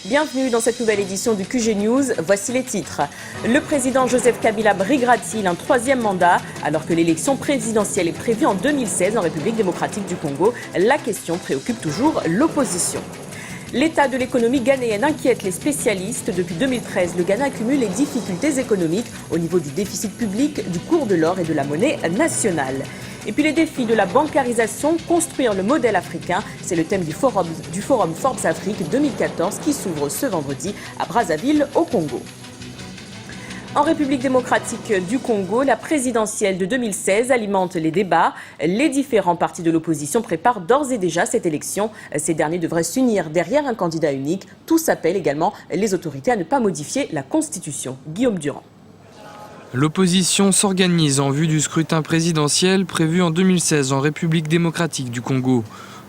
Bienvenue dans cette nouvelle édition du QG News. Voici les titres. Le président Joseph Kabila briguera-t-il un troisième mandat alors que l'élection présidentielle est prévue en 2016 en République démocratique du Congo? La question préoccupe toujours l'opposition. L'état de l'économie ghanéenne inquiète les spécialistes. Depuis 2013, le Ghana accumule les difficultés économiques au niveau du déficit public, du cours de l'or et de la monnaie nationale. Et puis les défis de la bancarisation, construire le modèle africain, c'est le thème du forum Forbes Afrique 2014 qui s'ouvre ce vendredi à Brazzaville au Congo. En République démocratique du Congo, la présidentielle de 2016 alimente les débats. Les différents partis de l'opposition préparent d'ores et déjà cette élection. Ces derniers devraient s'unir derrière un candidat unique. Tous appellent également les autorités à ne pas modifier la Constitution. Guillaume Durand. L'opposition s'organise en vue du scrutin présidentiel prévu en 2016 en République démocratique du Congo.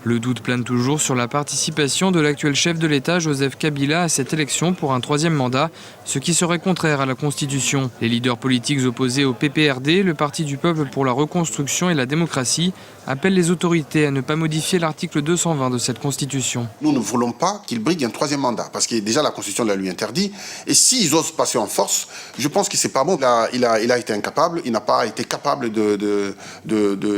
Le doute plane toujours sur la participation de l'actuel chef de l'État, Joseph Kabila, à cette élection pour un troisième mandat, ce qui serait contraire à la Constitution. Les leaders politiques opposés au PPRD, le Parti du peuple pour la reconstruction et la démocratie, appellent les autorités à ne pas modifier l'article 220 de cette Constitution. Nous ne voulons pas qu'il brigue un troisième mandat, parce que déjà la Constitution la lui interdit. Et s'ils osent passer en force, je pense que c'est pas bon. Il a été incapable, il n'a pas été capable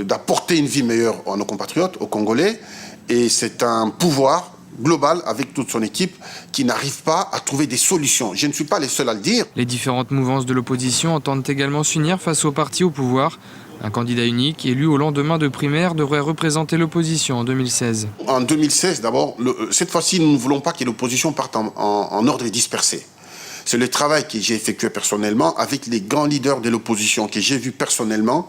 d'apporter une vie meilleure à nos compatriotes, aux Congolais. Et c'est un pouvoir global avec toute son équipe qui n'arrive pas à trouver des solutions. Je ne suis pas les seuls à le dire. Les différentes mouvances de l'opposition entendent également s'unir face aux partis au pouvoir. Un candidat unique élu au lendemain de primaires devrait représenter l'opposition en 2016. En 2016, d'abord, cette fois-ci, nous ne voulons pas que l'opposition parte en ordre dispersé. C'est le travail que j'ai effectué personnellement avec les grands leaders de l'opposition que j'ai vus personnellement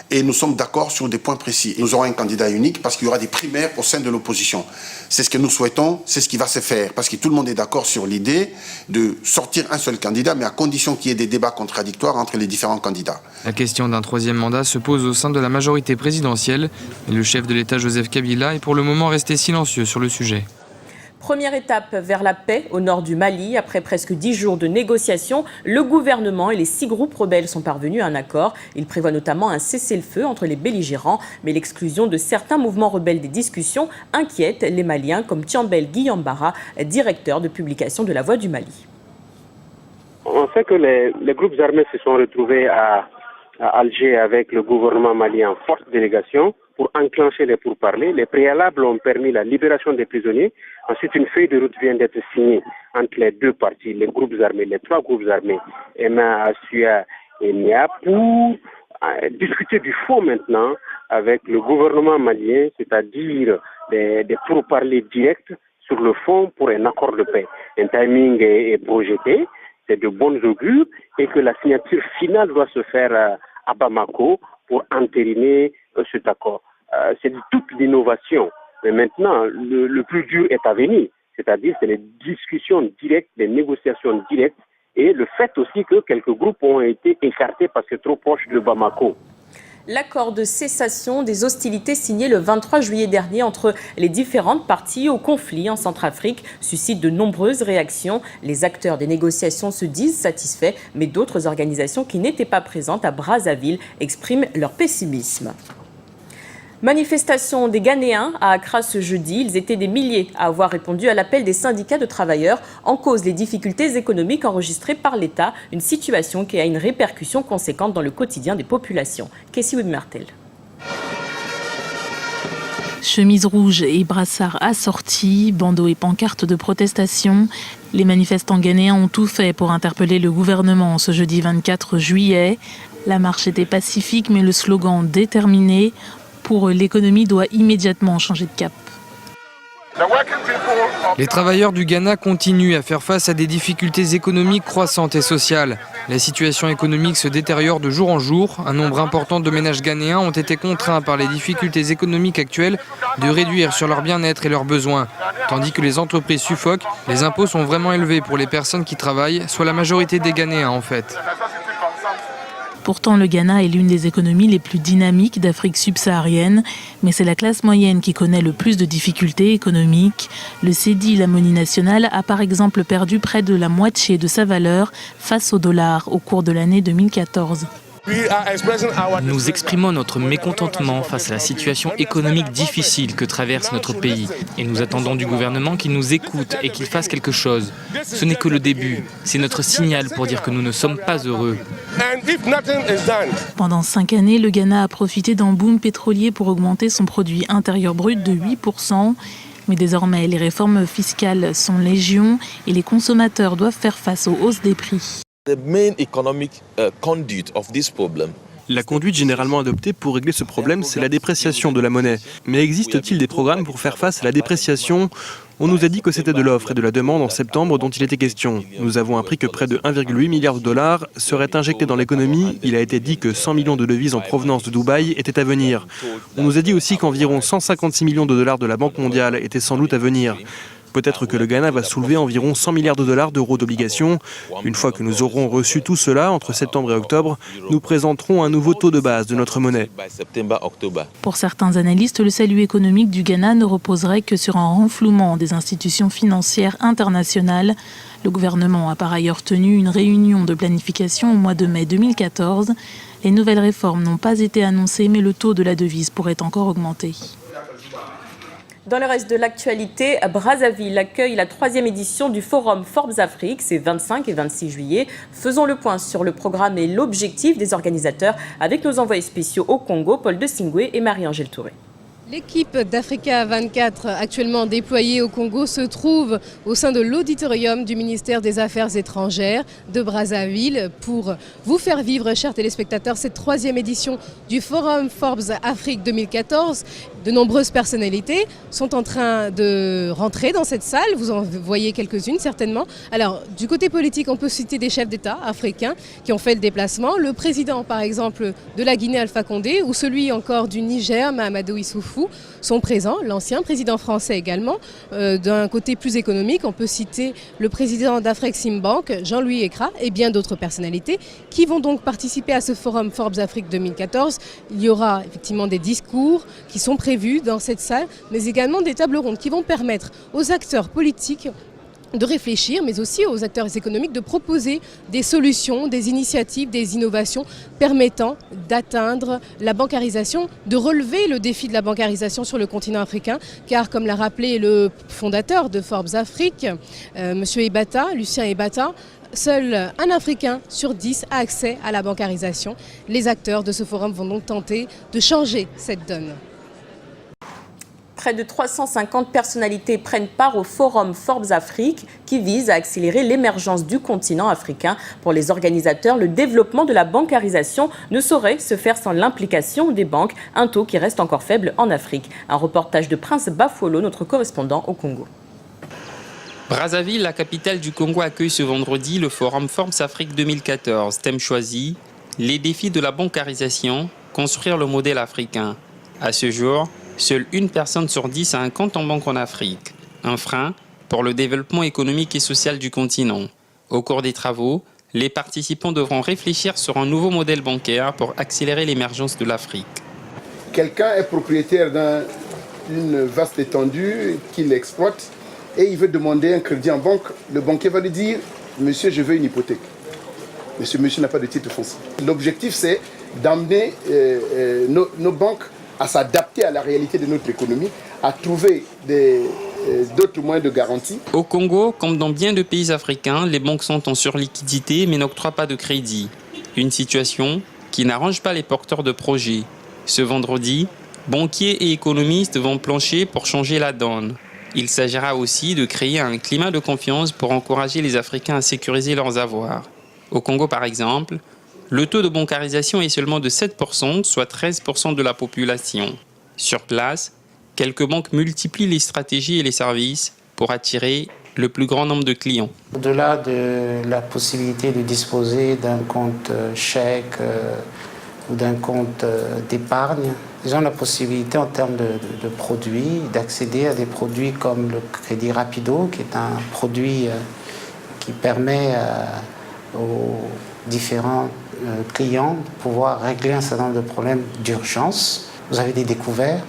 et nous sommes d'accord sur des points précis. Nous aurons un candidat unique parce qu'il y aura des primaires au sein de l'opposition. C'est ce que nous souhaitons, c'est ce qui va se faire parce que tout le monde est d'accord sur l'idée de sortir un seul candidat mais à condition qu'il y ait des débats contradictoires entre les différents candidats. La question d'un troisième mandat se pose au sein de la majorité présidentielle mais le chef de l'État Joseph Kabila est pour le moment resté silencieux sur le sujet. Première étape vers la paix au nord du Mali. Après presque 10 jours de négociations, le gouvernement et les 6 groupes rebelles sont parvenus à un accord. Il prévoit notamment un cessez-le-feu entre les belligérants. Mais l'exclusion de certains mouvements rebelles des discussions inquiète les Maliens, comme Tiambel Guillambara, directeur de publication de La Voix du Mali. On sait que les groupes armés se sont retrouvés à Alger avec le gouvernement malien en forte délégation pour enclencher les pourparlers. Les préalables ont permis la libération des prisonniers. Ensuite, une feuille de route vient d'être signée entre les deux parties, les groupes armés, les 3 groupes armés, EMA, ASUA et NIA, pour discuter du fond maintenant avec le gouvernement malien, c'est-à-dire des pourparlers directs sur le fond pour un accord de paix. Un timing est projeté, c'est de bonnes augures, et que la signature finale doit se faire à Bamako pour entériner cet accord. C'est toute l'innovation. Mais maintenant, le plus dur est à venir. C'est-à-dire, c'est les discussions directes, les négociations directes et le fait aussi que quelques groupes ont été écartés parce que trop proches de Bamako. L'accord de cessation des hostilités signé le 23 juillet dernier entre les différentes parties au conflit en Centrafrique suscite de nombreuses réactions. Les acteurs des négociations se disent satisfaits, mais d'autres organisations qui n'étaient pas présentes à Brazzaville expriment leur pessimisme. Manifestation des Ghanéens à Accra ce jeudi. Ils étaient des milliers à avoir répondu à l'appel des syndicats de travailleurs en cause les difficultés économiques enregistrées par l'État, une situation qui a une répercussion conséquente dans le quotidien des populations. Kessie Martel. Chemise rouge et brassard assortis, bandeaux et pancartes de protestation. Les manifestants ghanéens ont tout fait pour interpeller le gouvernement ce jeudi 24 juillet. La marche était pacifique mais le slogan déterminé. Pour eux, l'économie doit immédiatement changer de cap. Les travailleurs du Ghana continuent à faire face à des difficultés économiques croissantes et sociales. La situation économique se détériore de jour en jour. Un nombre important de ménages ghanéens ont été contraints par les difficultés économiques actuelles de réduire sur leur bien-être et leurs besoins. Tandis que les entreprises suffoquent, les impôts sont vraiment élevés pour les personnes qui travaillent, soit la majorité des Ghanéens en fait. Pourtant, le Ghana est l'une des économies les plus dynamiques d'Afrique subsaharienne, mais c'est la classe moyenne qui connaît le plus de difficultés économiques. Le cedi, la monnaie nationale, a par exemple perdu près de la moitié de sa valeur face au dollar au cours de l'année 2014. Nous exprimons notre mécontentement face à la situation économique difficile que traverse notre pays. Et nous attendons du gouvernement qu'il nous écoute et qu'il fasse quelque chose. Ce n'est que le début. C'est notre signal pour dire que nous ne sommes pas heureux. Pendant 5 années, le Ghana a profité d'un boom pétrolier pour augmenter son produit intérieur brut de 8%. Mais désormais, les réformes fiscales sont légion et les consommateurs doivent faire face aux hausses des prix. La conduite généralement adoptée pour régler ce problème, c'est la dépréciation de la monnaie. Mais existe-t-il des programmes pour faire face à la dépréciation ? On nous a dit que c'était de l'offre et de la demande en septembre dont il était question. Nous avons appris que près de 1,8 milliard de dollars seraient injectés dans l'économie. Il a été dit que 100 millions de devises en provenance de Dubaï étaient à venir. On nous a dit aussi qu'environ 156 millions de dollars de la Banque mondiale étaient sans doute à venir. Peut-être que le Ghana va soulever environ 100 milliards de dollars d'euros d'obligations. Une fois que nous aurons reçu tout cela, entre septembre et octobre, nous présenterons un nouveau taux de base de notre monnaie. Pour certains analystes, le salut économique du Ghana ne reposerait que sur un renflouement des institutions financières internationales. Le gouvernement a par ailleurs tenu une réunion de planification au mois de mai 2014. Les nouvelles réformes n'ont pas été annoncées, mais le taux de la devise pourrait encore augmenter. Dans le reste de l'actualité, Brazzaville accueille la 3e édition du Forum Forbes Afrique, c'est 25 et 26 juillet. Faisons le point sur le programme et l'objectif des organisateurs avec nos envoyés spéciaux au Congo, Paul de Singwe et Marie-Angèle Touré. L'équipe d'Africa 24 actuellement déployée au Congo se trouve au sein de l'auditorium du ministère des Affaires étrangères de Brazzaville pour vous faire vivre, chers téléspectateurs, cette 3e édition du Forum Forbes Afrique 2014. De nombreuses personnalités sont en train de rentrer dans cette salle, vous en voyez quelques-unes certainement. Alors du côté politique, on peut citer des chefs d'État africains qui ont fait le déplacement. Le président par exemple de la Guinée Alpha Condé ou celui encore du Niger, Mahamadou Issoufou, sont présents. L'ancien président français également. D'un côté plus économique, on peut citer le président d'Afreximbank, Jean-Louis Ekra et bien d'autres personnalités qui vont donc participer à ce Forum Forbes Afrique 2014. Il y aura effectivement des discours qui sont prévus dans cette salle, mais également des tables rondes qui vont permettre aux acteurs politiques de réfléchir, mais aussi aux acteurs économiques de proposer des solutions, des initiatives, des innovations permettant d'atteindre la bancarisation, de relever le défi de la bancarisation sur le continent africain, car comme l'a rappelé le fondateur de Forbes Afrique, Monsieur Ebata, Lucien Ebata, seul un Africain sur 10 a accès à la bancarisation. Les acteurs de ce forum vont donc tenter de changer cette donne. Près de 350 personnalités prennent part au Forum Forbes Afrique qui vise à accélérer l'émergence du continent africain. Pour les organisateurs, le développement de la bancarisation ne saurait se faire sans l'implication des banques, un taux qui reste encore faible en Afrique. Un reportage de Prince Bafuolo, notre correspondant au Congo. Brazzaville, la capitale du Congo, accueille ce vendredi le Forum Forbes Afrique 2014. Thème choisi, les défis de la bancarisation, construire le modèle africain. À ce jour, seule une personne sur 10 a un compte en banque en Afrique. Un frein pour le développement économique et social du continent. Au cours des travaux, les participants devront réfléchir sur un nouveau modèle bancaire pour accélérer l'émergence de l'Afrique. Quelqu'un est propriétaire d'une vaste étendue qu'il exploite et il veut demander un crédit en banque. Le banquier va lui dire « Monsieur, je veux une hypothèque ». Monsieur n'a pas de titre foncier. L'objectif, c'est d'amener nos banques à s'adapter à la réalité de notre économie, à trouver d'autres moyens de garantie. Au Congo, comme dans bien de pays africains, les banques sont en surliquidité mais n'octroient pas de crédit. Une situation qui n'arrange pas les porteurs de projets. Ce vendredi, banquiers et économistes vont plancher pour changer la donne. Il s'agira aussi de créer un climat de confiance pour encourager les Africains à sécuriser leurs avoirs. Au Congo, par exemple, le taux de bancarisation est seulement de 7%, soit 13% de la population. Sur place, quelques banques multiplient les stratégies et les services pour attirer le plus grand nombre de clients. Au-delà de la possibilité de disposer d'un compte chèque ou d'un compte d'épargne, ils ont la possibilité en termes de produits d'accéder à des produits comme le crédit rapido, qui est un produit qui permet aux différents clients de pouvoir régler un certain nombre de problèmes d'urgence. Vous avez des découverts,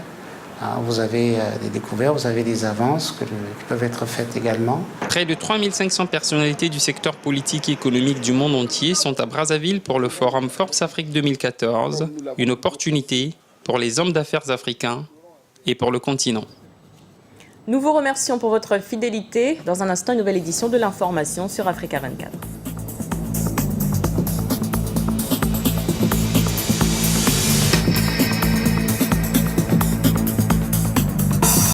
Vous avez des découvertes, vous avez des avances qui peuvent être faites également. Près de 3500 personnalités du secteur politique et économique du monde entier sont à Brazzaville pour le forum Forbes Afrique 2014, une opportunité pour les hommes d'affaires africains et pour le continent. Nous vous remercions pour votre fidélité. Dans un instant, une nouvelle édition de l'information sur Africa 24.